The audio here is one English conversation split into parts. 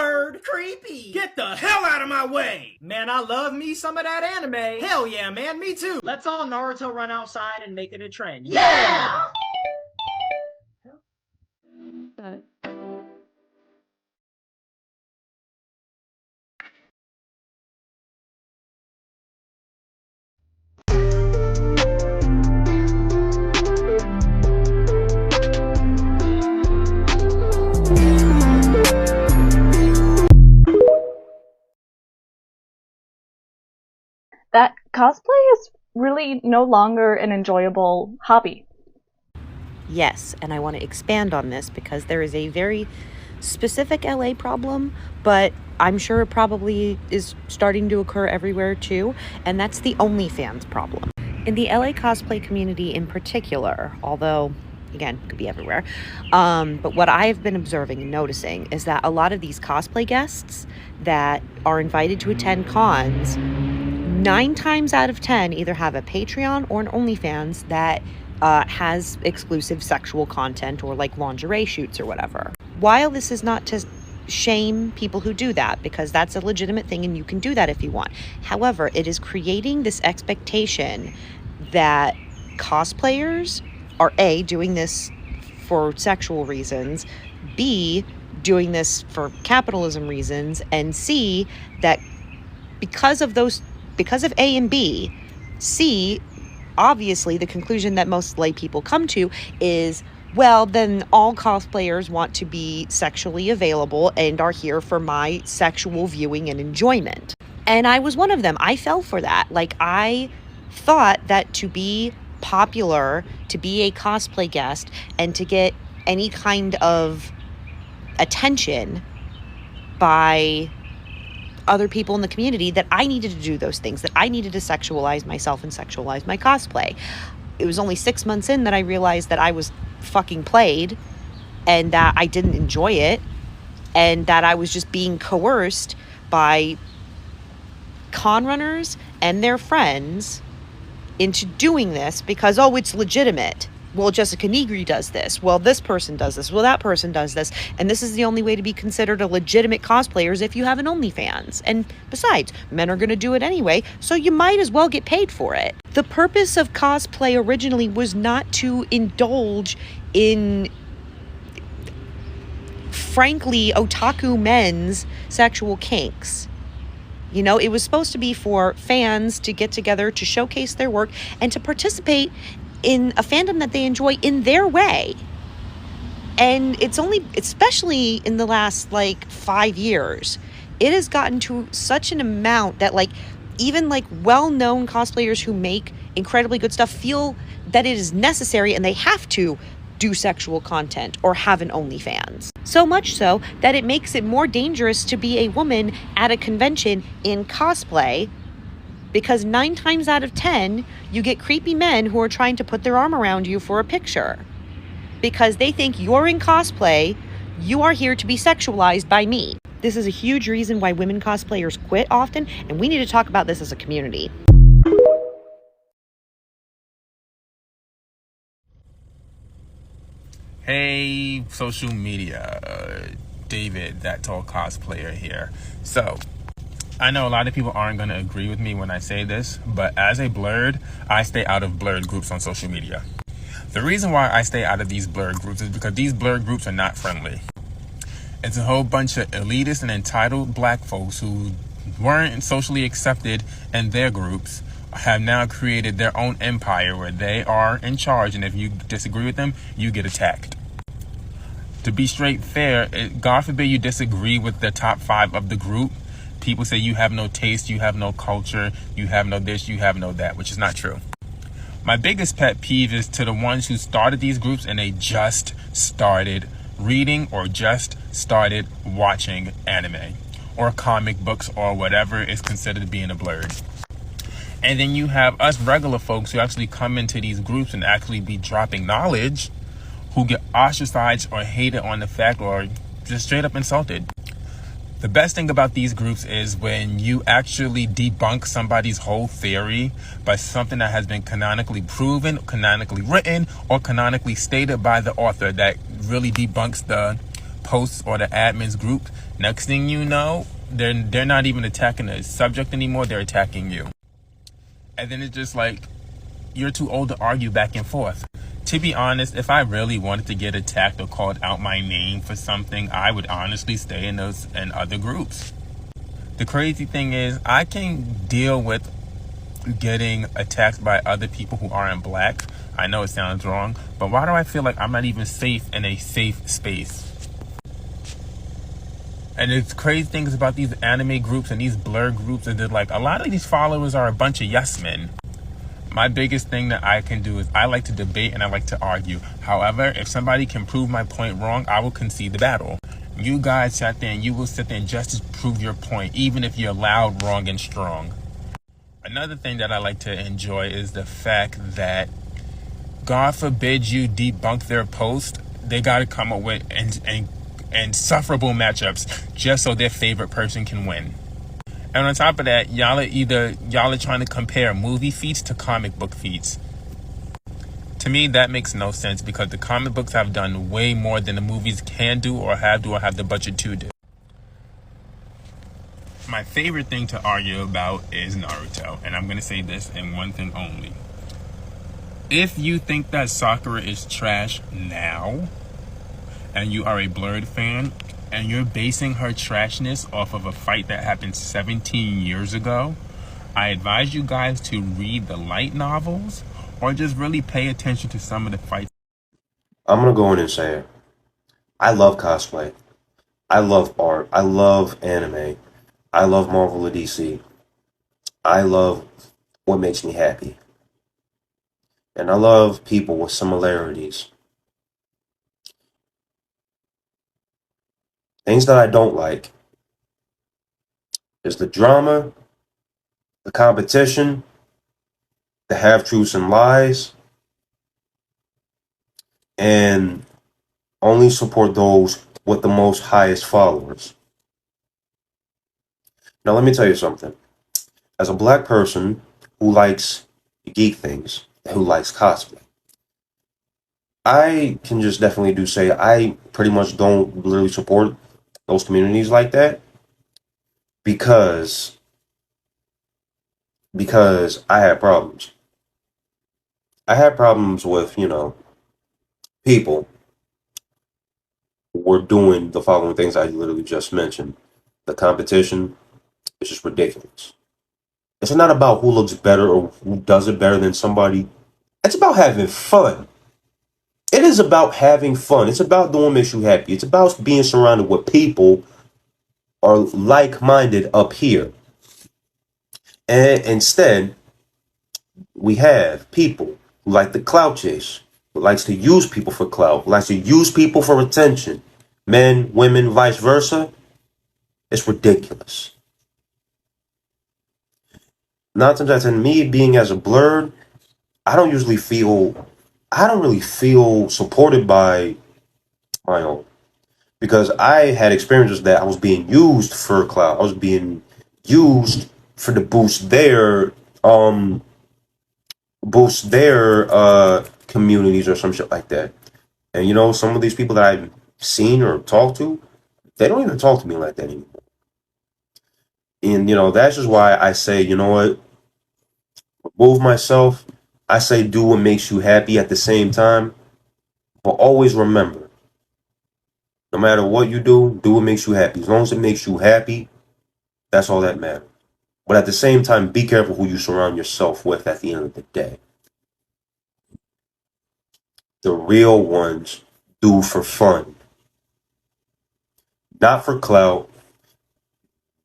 Blerd! Creepy! Get the hell out of my way! Man, I love me some of that anime. Hell yeah, man, me too! Let's all Naruto run outside and make it a trend. Yeah! That cosplay is really no longer an enjoyable hobby. Yes, and I want to expand on this because there is a very specific LA problem, but I'm sure it probably is starting to occur everywhere too, and that's the OnlyFans problem. In the LA cosplay community in particular, although again, could be everywhere. But what I've been observing and noticing is that a lot of these cosplay guests that are invited to attend cons, 9 times out of 10 either have a Patreon or an OnlyFans that has exclusive sexual content or like lingerie shoots or whatever. While this is not to shame people who do that, because that's a legitimate thing and you can do that if you want. However, it is creating this expectation that cosplayers are A, doing this for sexual reasons, B, doing this for capitalism reasons, and C, that because of A and B, C, obviously the conclusion that most lay people come to is, well, then all cosplayers want to be sexually available and are here for my sexual viewing and enjoyment. And I was one of them. I fell for that. Like, I thought that to be popular, to be a cosplay guest, and to get any kind of attention by other people in the community, that I needed to do those things, that I needed to sexualize myself and sexualize my cosplay. It was only 6 months in that I realized that I was fucking played and that I didn't enjoy it and that I was just being coerced by con runners and their friends into doing this because, oh, it's legitimate. Well, Jessica Negri does this. Well, this person does this. Well, that person does this. And this is the only way to be considered a legitimate cosplayer is if you have an OnlyFans. And besides, men are going to do it anyway, so you might as well get paid for it. The purpose of cosplay originally was not to indulge in, frankly, otaku men's sexual kinks. You know, it was supposed to be for fans to get together, to showcase their work, and to participate in a fandom that they enjoy in their way. And it's only, especially in the last 5 years, it has gotten to such an amount that even well-known cosplayers who make incredibly good stuff feel that it is necessary and they have to do sexual content or have an OnlyFans. So much so that it makes it more dangerous to be a woman at a convention in cosplay, because 9 times out of 10, you get creepy men who are trying to put their arm around you for a picture. Because they think you're in cosplay, you are here to be sexualized by me. This is a huge reason why women cosplayers quit often, and we need to talk about this as a community. Hey, social media, David, that tall cosplayer here. So, I know a lot of people aren't going to agree with me when I say this, but as a blerd, I stay out of blerd groups on social media. The reason why I stay out of these blerd groups is because these blerd groups are not friendly. It's a whole bunch of elitist and entitled black folks who weren't socially accepted in their groups, have now created their own empire where they are in charge, and if you disagree with them, you get attacked. To be straight fair, God forbid you disagree with the top 5 of the group, people say you have no taste, you have no culture, you have no this, you have no that, which is not true. My biggest pet peeve is to the ones who started these groups and they just started reading or just started watching anime or comic books or whatever is considered being a blerd. And then you have us regular folks who actually come into these groups and actually be dropping knowledge, who get ostracized or hated on the fact or just straight up insulted. The best thing about these groups is when you actually debunk somebody's whole theory by something that has been canonically proven, canonically written, or canonically stated by the author that really debunks the posts or the admin's group. Next thing you know, they're not even attacking the subject anymore, they're attacking you. And then it's just like, you're too old to argue back and forth. To be honest, if I really wanted to get attacked or called out my name for something, I would honestly stay in those and other groups. The crazy thing is, I can deal with getting attacked by other people who aren't black. I know it sounds wrong, but why do I feel like I'm not even safe in a safe space? And the crazy thing is about these anime groups and these blur groups is that, like, a lot of these followers are a bunch of yes men. My biggest thing that I can do is I like to debate and I like to argue. However, if somebody can prove my point wrong, I will concede the battle. You guys sat there and you will sit there and just to prove your point, even if you're loud, wrong, and strong. Another thing that I like to enjoy is the fact that, God forbid you debunk their post, they got to come up with and sufferable matchups just so their favorite person can win. And on top of that, y'all are trying to compare movie feats to comic book feats. To me, that makes no sense because the comic books have done way more than the movies can do or have the budget to do. My favorite thing to argue about is Naruto, and I'm going to say this in one thing only. If you think that Sakura is trash now, and you are a Blerd fan, and you're basing her trashness off of a fight that happened 17 years ago, I advise you guys to read the light novels or just really pay attention to some of the fights. I'm gonna go in and say it. I love cosplay. I love art. I love anime. I love Marvel or DC. I love what makes me happy. And I love people with similarities. Things that I don't like is the drama, the competition, the half-truths and lies, and only support those with the most highest followers. Now, let me tell you something. As a black person who likes geek things, who likes cosplay, I can just definitely say I pretty much don't really support those communities like that because I have problems. I have problems with, people who were doing the following things I literally just mentioned. The competition is just ridiculous. It's not about who looks better or who does it better than somebody. It's about having fun. It is about having fun. It's about doing what makes you happy. It's about being surrounded with people are like-minded up here. And instead, we have people who like the clout chase, who likes to use people for clout, who likes to use people for attention. Men, women, vice versa. It's ridiculous. 9 times out of 10, me being as a Blerd, I don't really feel supported by my own. Because I had experiences that I was being used for clout. I was being used for to boost their communities or some shit like that. And some of these people that I've seen or talked to, they don't even talk to me like that anymore. And that's just why I say, you know what? Remove myself. I say do what makes you happy at the same time. But always remember, no matter what you do what makes you happy. As long as it makes you happy, that's all that matters. But at the same time, be careful who you surround yourself with at the end of the day. The real ones do for fun. Not for clout.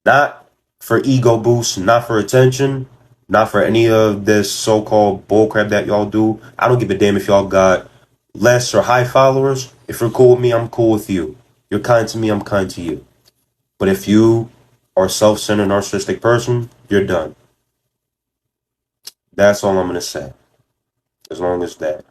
Not for ego boost. Not for attention. Not for any of this so-called bullcrap that y'all do. I don't give a damn if y'all got less or high followers. If you're cool with me, I'm cool with you. You're kind to me, I'm kind to you. But if you are a self-centered, narcissistic person, you're done. That's all I'm going to say. As long as that.